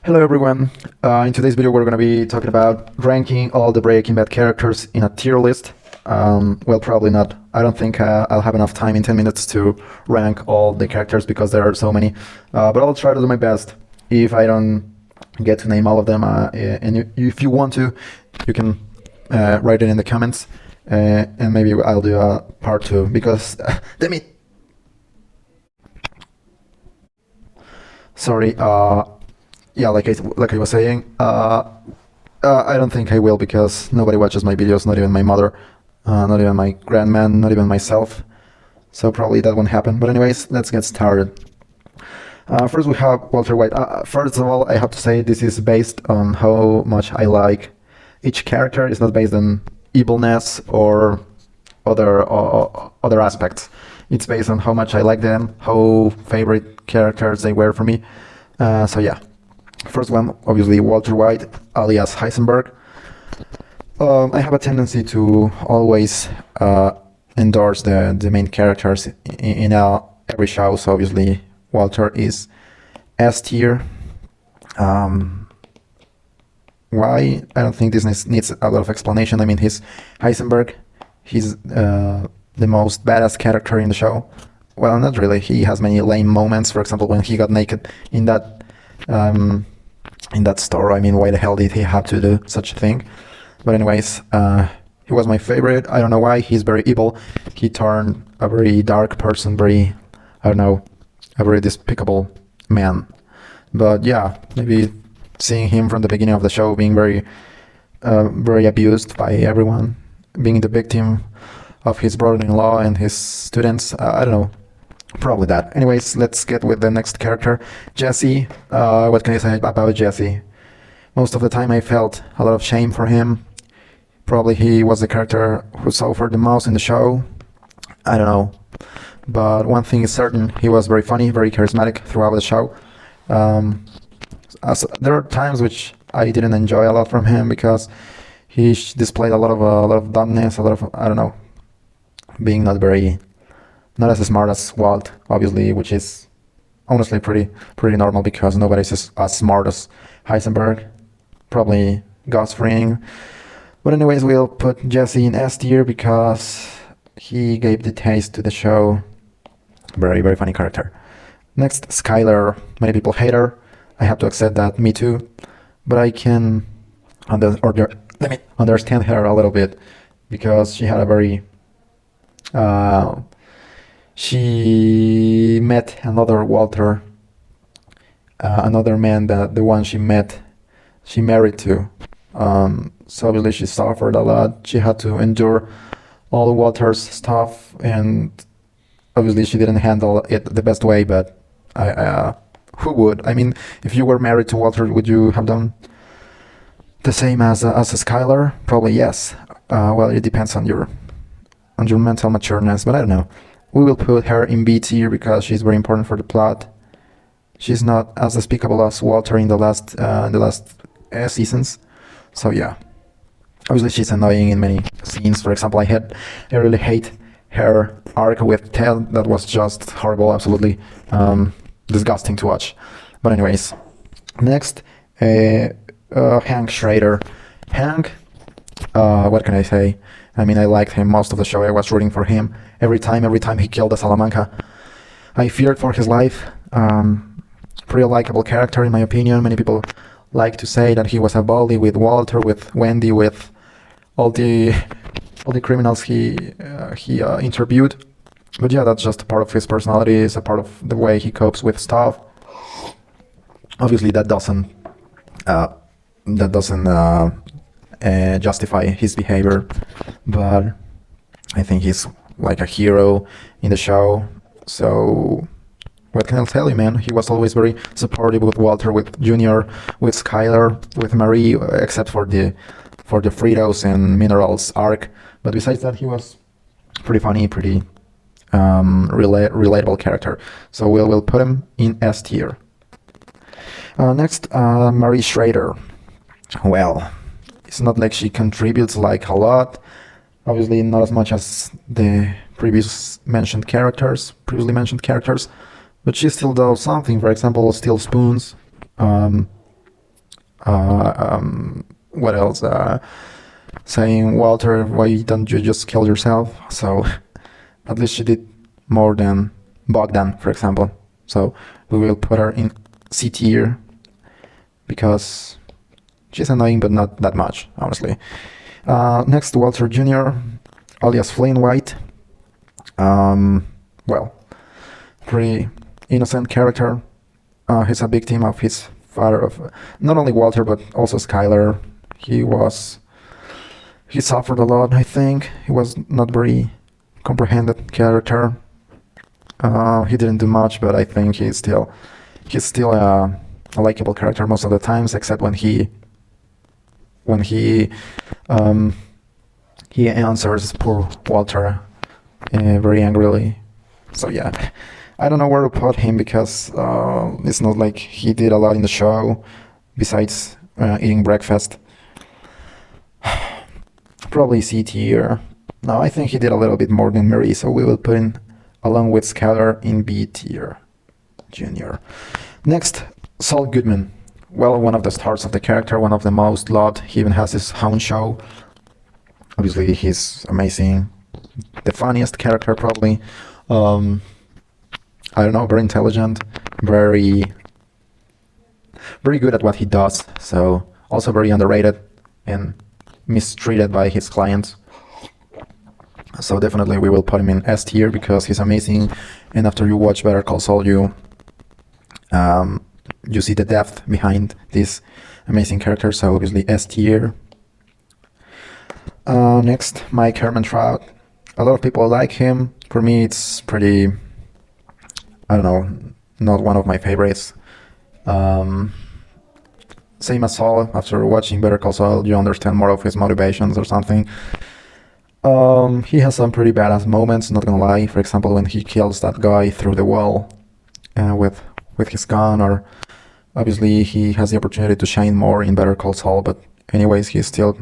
Hello everyone. In today's video we're going to be talking about ranking all the Breaking Bad characters in a tier list. Well, probably not. I don't think I'll have enough time in 10 minutes to rank all the characters because there are so many. But I'll try to do my best. If I don't get to name all of them, and if you want to, you can write it in the comments. And maybe I'll do a part 2 because damn it. Sorry. Yeah, like I was saying, I don't think I will because nobody watches my videos, not even my mother, not even my grandman, not even myself. So probably that won't happen. But anyways, let's get started. First we have Walter White. First of all, I have to say this is based on how much I like each character. It's not based on evilness or other aspects. It's based on how much I like them, how favorite characters they were for me. So yeah. First one, obviously, Walter White, alias Heisenberg. I have a tendency to always endorse the main characters in every show, so obviously Walter is S tier. Why? I don't think this needs a lot of explanation. I mean, he's Heisenberg. He's the most badass character in the show. Well, not really. He has many lame moments. For example, when he got naked in that store. I mean, why the hell did he have to do such a thing? But anyways, he was my favorite. I don't know why. He's very evil. He turned a very dark person, I don't know, a very despicable man. But yeah, maybe seeing him from the beginning of the show being very abused by everyone, being the victim of his brother-in-law and his students, I don't know. Probably that. Anyways, let's get with the next character, Jesse. What can I say about Jesse? Most of the time I felt a lot of shame for him. Probably he was the character who suffered the most in the show. I don't know. But one thing is certain, he was very funny, very charismatic throughout the show. There are times which I didn't enjoy a lot from him because he displayed a lot of dumbness, a lot of, I don't know, being not as smart as Walt, obviously, which is honestly pretty normal because nobody's as smart as Heisenberg. Probably Gus Fring. But anyways, we'll put Jesse in S tier because he gave the taste to the show. Very funny character. Next, Skyler. Many people hate her. I have to accept that, me too. But I can let me understand her a little bit because she had a very she met another Walter, another man that the one she married to. So obviously she suffered a lot. She had to endure all Walter's stuff, and obviously she didn't handle it the best way. But who would? I mean, if you were married to Walter, would you have done the same as a Skylar? Probably yes. Well, it depends on your mental matureness, but I don't know. We will put her in B tier because she's very important for the plot. She's not as despicable as Walter in the last seasons. So yeah, obviously she's annoying in many scenes. For example, I really hate her arc with Ted. That was just horrible, absolutely disgusting to watch. But anyways, next, Hank Schrader. Hank, what can I say? I mean, I liked him most of the show. I was rooting for him every time he killed the Salamanca. I feared for his life. Pretty likable character in my opinion. Many people like to say that he was a bully with Walter, with Wendy, with all the criminals he interviewed. But yeah, that's just a part of his personality. It's a part of the way he copes with stuff. Obviously, that doesn't justify his behavior, but I think he's like a hero in the show. So what can I tell you, man? He was always very supportive with Walter, with Junior, with Skyler, with Marie, except for the Fritos and Minerals arc. But besides that, he was pretty funny, pretty relatable character. So we'll put him in S tier. Next, Marie Schrader. Well, it's not like she contributes like a lot. Obviously not as much as the previously mentioned characters, but she still does something. For example, steal spoons. What else? Saying, Walter, why don't you just kill yourself? So at least she did more than Bogdan, for example. So we will put her in C tier because she's annoying, but not that much, honestly. Next, Walter Jr., alias Flynn White. Well, pretty innocent character. He's a victim of his father, of not only Walter but also Skylar. He suffered a lot, I think. He was not very comprehended character. He didn't do much, but I think he's still a likable character most of the times, except when he answers poor Walter very angrily. So yeah, I don't know where to put him because it's not like he did a lot in the show besides eating breakfast. Probably C tier. No, I think he did a little bit more than Mary, so we will put him along with Skylar in B tier. Junior. Next, Saul Goodman. Well, one of the stars of the character, one of the most loved. He even has his own show. Obviously, he's amazing. The funniest character, probably. I don't know, very intelligent, very good at what he does. So also very underrated and mistreated by his clients. So definitely we will put him in S tier because he's amazing. And after you watch Better Call Saul, you see the depth behind this amazing character. So obviously S tier. Next, Mike Herman-Trout. A lot of people like him. For me, it's pretty, I don't know, not one of my favorites. Same as Saul, after watching Better Call Saul, you understand more of his motivations or something. He has some pretty badass moments, not gonna lie. For example, when he kills that guy through the wall with his gun, or obviously he has the opportunity to shine more in Better Call Saul, but anyways, he's still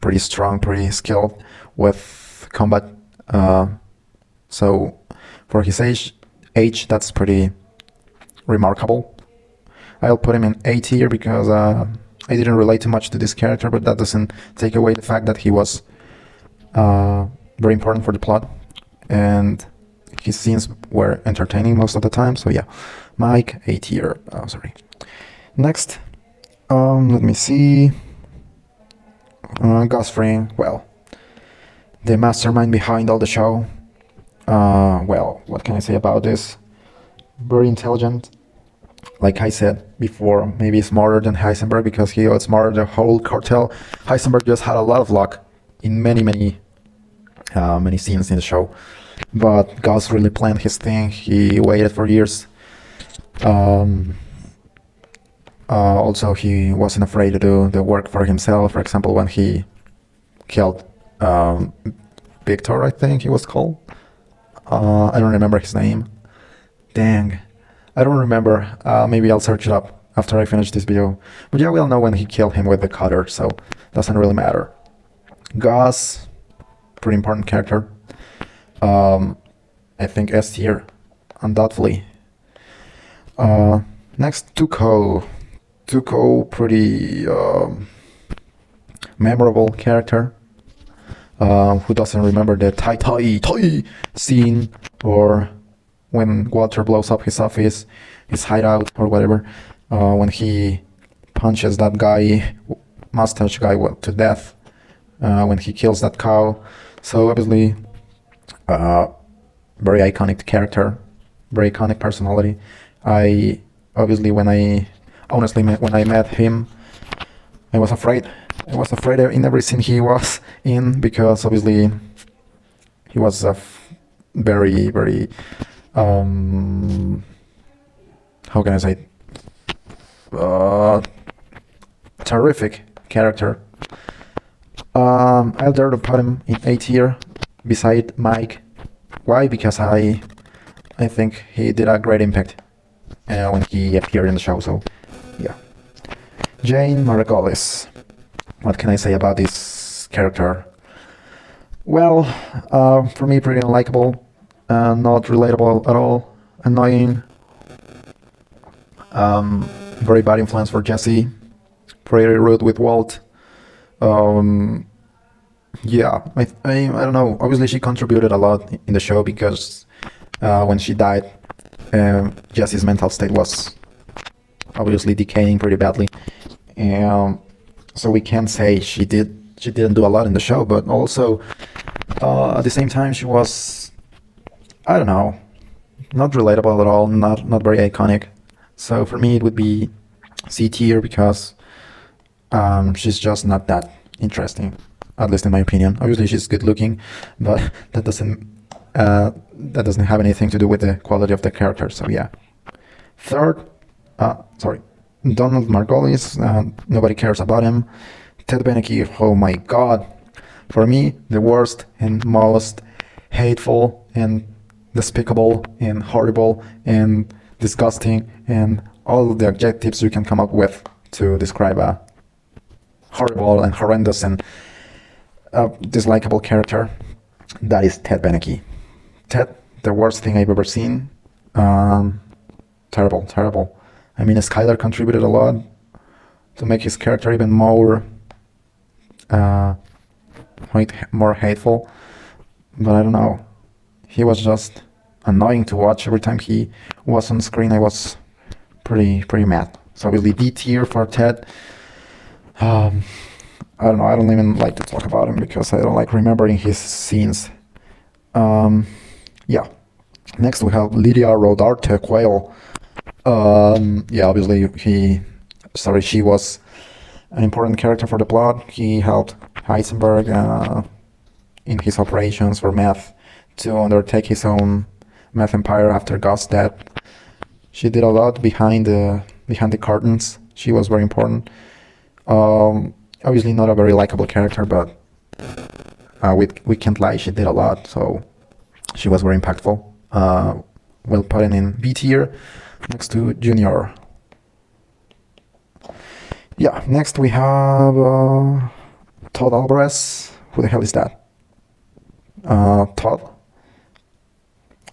pretty strong, pretty skilled with combat. So for his age, that's pretty remarkable. I'll put him in A tier because I didn't relate too much to this character, but that doesn't take away the fact that he was very important for the plot, and his scenes were entertaining most of the time. So yeah, Mike, A tier. Oh, sorry. Next, let me see. Gus Fring, well, the mastermind behind all the show. Well, what can I say about this? Very intelligent. Like I said before, maybe smarter than Heisenberg because he outsmarted the whole cartel. Heisenberg just had a lot of luck in many scenes in the show. But Gus really planned his thing. He waited for years. Also, he wasn't afraid to do the work for himself. For example, when he killed Victor, I think he was called. I don't remember his name. Dang. I don't remember. Maybe I'll search it up after I finish this video. But yeah, we'll know when he killed him with the cutter, so doesn't really matter. Gus, pretty important character. I think S tier, undoubtedly. Next, Tuco. Tuco, pretty memorable character. Who doesn't remember the Tai scene, or when Walter blows up his office, his hideout, or whatever, when he punches that guy, mustache guy, to death, when he kills that cow. So obviously, very iconic character, very iconic personality. When I met him, I was afraid. I was afraid in every scene he was in because obviously he was a very how can I say, terrific character. I'll dare to put him in A tier beside Mike. Why? Because I think he did a great impact when he appeared in the show. So yeah. Jane Margolis. What can I say about this character? Well, for me, pretty unlikable. Not relatable at all. Annoying. Very bad influence for Jesee. pretty rude with Walt. Um, yeah, I don't know. Obviously, she contributed a lot in the show because when she died, Jesse's mental state was obviously decaying pretty badly. So we can say she didn't do a lot in the show, but also at the same time she was, I don't know, not relatable at all, not very iconic. So for me it would be C tier because she's just not that interesting, at least in my opinion. Obviously she's good looking, but that doesn't have anything to do with the quality of the character. So yeah. Third, sorry, Donald Margolis. Nobody cares about him. Ted Beneke. Oh my God. For me, the worst and most hateful and despicable and horrible and disgusting and all the adjectives you can come up with to describe a horrible and horrendous and dislikable character. That is Ted Beneke. Ted, the worst thing I've ever seen. Terrible, terrible. I mean, Skylar contributed a lot to make his character even more more hateful. But I don't know. He was just annoying to watch. Every time he was on screen, I was pretty mad. So obviously D tier for Ted. I don't know. I don't even like to talk about him because I don't like remembering his scenes. Yeah. Next we have Lydia Rodarte Quayle. Yeah, obviously she was an important character for the plot. He helped Heisenberg in his operations for meth to undertake his own meth empire after Gus's death. She did a lot behind the curtains. She was very important. Obviously not a very likable character, but we can't lie, she did a lot, so she was very impactful. We'll put it in B tier next to Junior. Yeah, next we have Todd Alvarez. Who the hell is that? Todd.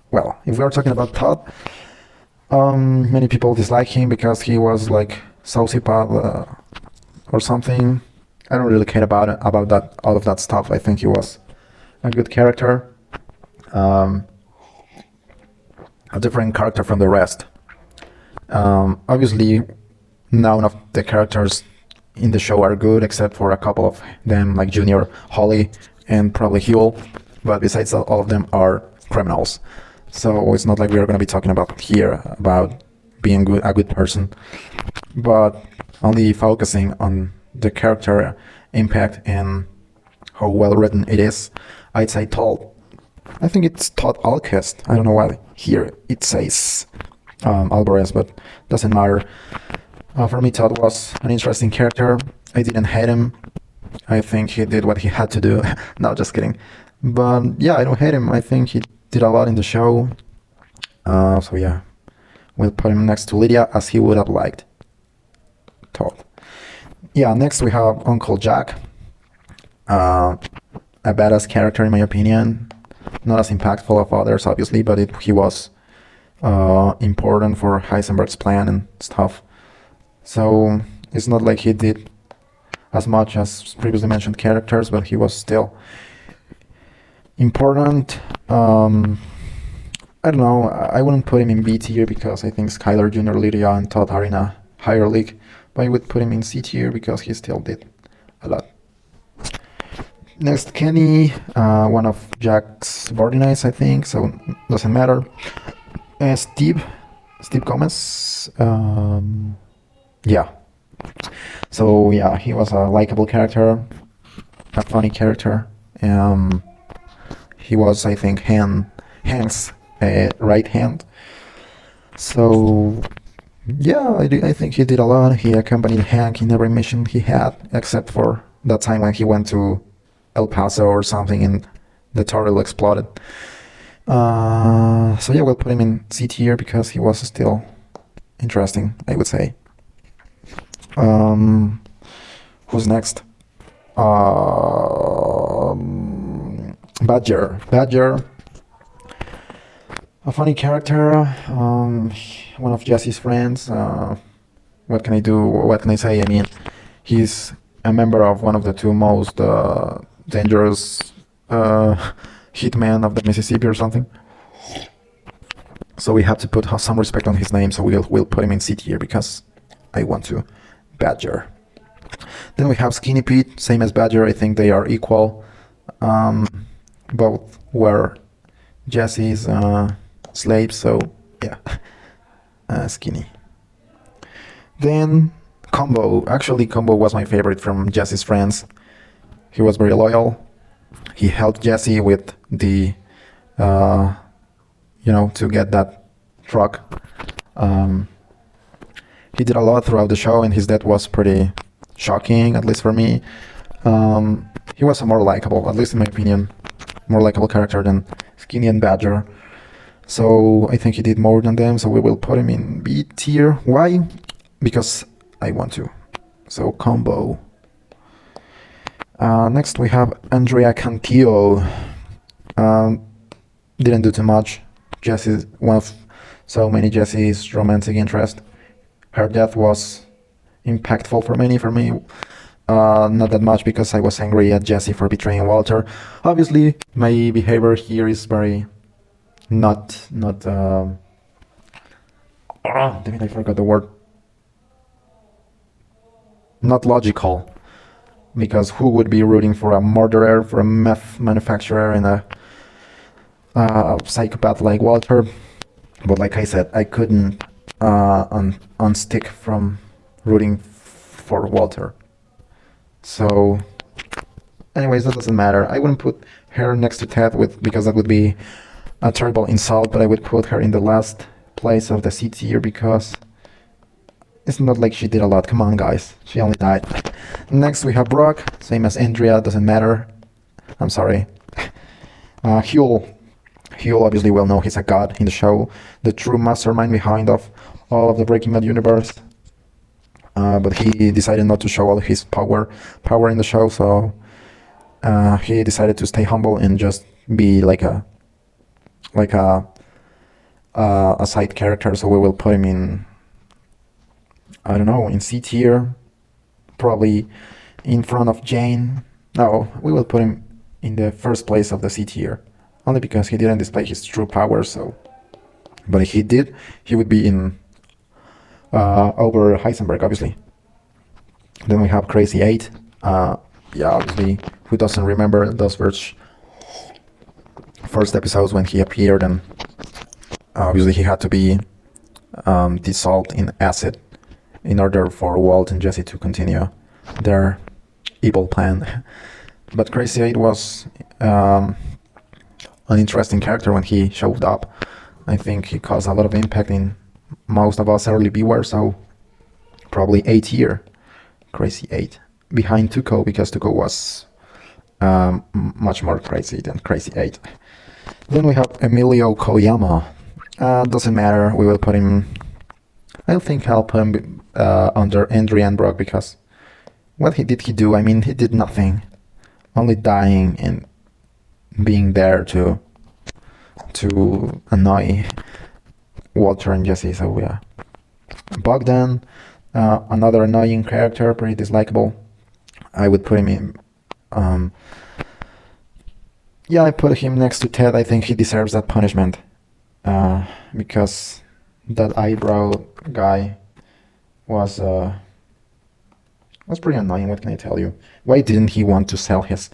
Well, if we are talking about Todd, many people dislike him because he was like sociopath or something. I don't really care about that, all of that stuff. I think he was a good character, a different character from the rest. Obviously, none of the characters in the show are good except for a couple of them, like Junior, Holly, and probably Huel. But besides that, all of them are criminals. So it's not like we are going to be talking about here about being a good person, but only focusing on the character impact and how well written it is. I'd say Todd. I think it's Todd Alquist. I don't know why here it says Alvarez, but doesn't matter. For me, Todd was an interesting character. I didn't hate him. I think he did what he had to do. No, just kidding. But yeah, I don't hate him. I think he did a lot in the show. So yeah, we'll put him next to Lydia as he would have liked Todd. Yeah, next we have Uncle Jack. A badass character in my opinion. Not as impactful of others, obviously, but he was important for Heisenberg's plan and stuff. So it's not like he did as much as previously mentioned characters, but he was still important. I don't know, I wouldn't put him in B tier because I think Skylar, Junior, Lydia, and Todd are in a higher league, but I would put him in C tier because he still did a lot. Next, Kenny, one of Jack's subordinates, I think, so doesn't matter. Steve Gomez, yeah. So yeah, he was a likable character, a funny character. He was, I think, Hank's right hand. So yeah, I think he did a lot. He accompanied Hank in every mission he had, except for that time when he went to El Paso or something and the turtle exploded. So yeah, we'll put him in C tier because he was still interesting, I would say. Who's next? Badger. A funny character, one of Jesse's friends. What can I do? What can I say? I mean, He's a member of one of the two most dangerous hitmen of the Mississippi or something. So we have to put some respect on his name. So we'll put him in C tier because I want to. Badger. Then we have Skinny Pete, same as Badger. I think they are equal. Both were Jesse's slaves, so yeah, Skinny. Then Combo. Actually, Combo was my favorite from Jesse's friends. He was very loyal. He helped Jesse with the, to get that truck. He did a lot throughout the show, and his death was pretty shocking, at least for me. He was a more likable, at least in my opinion, more likable character than Skinny and Badger. So I think he did more than them, so we will put him in B tier. Why? Because I want to. So Combo. Next we have Andrea Cantillo. Didn't do too much. Jesse's one of so many Jesse's romantic interest. Her death was impactful for many. For me, not that much because I was angry at Jesse for betraying Walter. Obviously, my behavior here is very not. Damn it! I forgot the word. Not logical. Because who would be rooting for a murderer, for a meth manufacturer, and a psychopath like Walter? But like I said, I couldn't unstick from rooting for Walter. So, anyways, that doesn't matter. I wouldn't put her next to Ted because that would be a terrible insult. But I would put her in the last place of the C tier because it's not like she did a lot. Come on, guys. She only died. Next, we have Brock. Same as Andrea. Doesn't matter. I'm sorry. Huel. Huel, obviously, well know he's a god in the show. The true mastermind behind of all of the Breaking Bad universe. But he decided not to show all his power in the show. So he decided to stay humble and just be like a side character. So we will put him in, I don't know, in C tier, probably in front of Jane. No, we will put him in the first place of the C tier, only because he didn't display his true power. So, but if he did, he would be in over Heisenberg, obviously. Then we have Crazy 8. Obviously, who doesn't remember those first episodes when he appeared, and obviously he had to be dissolved in acid in order for Walt and Jesse to continue their evil plan. But Crazy 8 was an interesting character when he showed up. I think he caused a lot of impact in most of us early viewers, so probably A tier. Crazy 8. Behind Tuco, because Tuco was much more crazy than Crazy 8. Then we have Emilio Koyama. Doesn't matter, we will put him... I don't think I'll put him under Andrea and Brock, because what did he do? I mean, he did nothing. Only dying and being there to annoy Walter and Jesse, so yeah. Bogdan, another annoying character, pretty dislikable. I would put him in... I put him next to Ted. I think he deserves that punishment. Because that eyebrow guy was pretty annoying, what can I tell you? Why didn't he want to sell his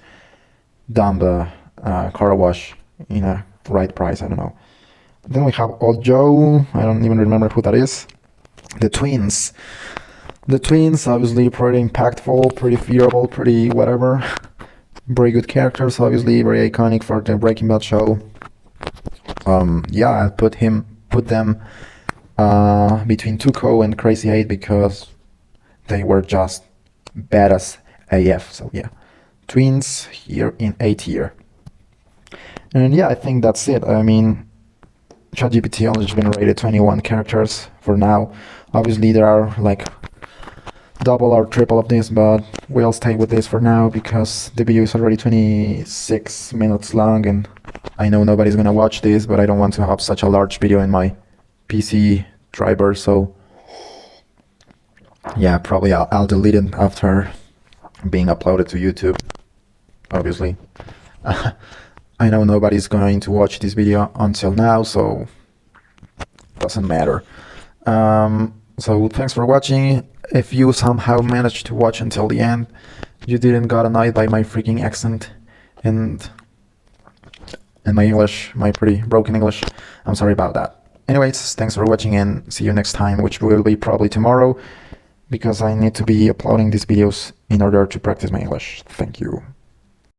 dumb car wash in a right price? I don't know. Then we have Old Joe. I don't even remember who that is. The twins. The twins, obviously pretty impactful, pretty fearable, pretty whatever. Very good characters, obviously very iconic for the Breaking Bad show. I put them between Tuco and Crazy 8 because they were just badass AF. So yeah, twins here in A tier. And I think that's it. I mean, ChatGPT only generated 21 characters for now. Obviously there are like double or triple of this, but we'll stay with this for now because the video is already 26 minutes long, and I know nobody's gonna watch this, but I don't want to have such a large video in my PC driver, so Yeah, probably I'll delete it after being uploaded to YouTube, obviously. I know nobody's going to watch this video until now, so doesn't matter. So thanks for watching. If you somehow managed to watch until the end, you didn't got annoyed by my freaking accent and my English, my pretty broken English, I'm sorry about that. Anyways, thanks for watching and see you next time, which will be probably tomorrow, because I need to be uploading these videos in order to practice my English. Thank you.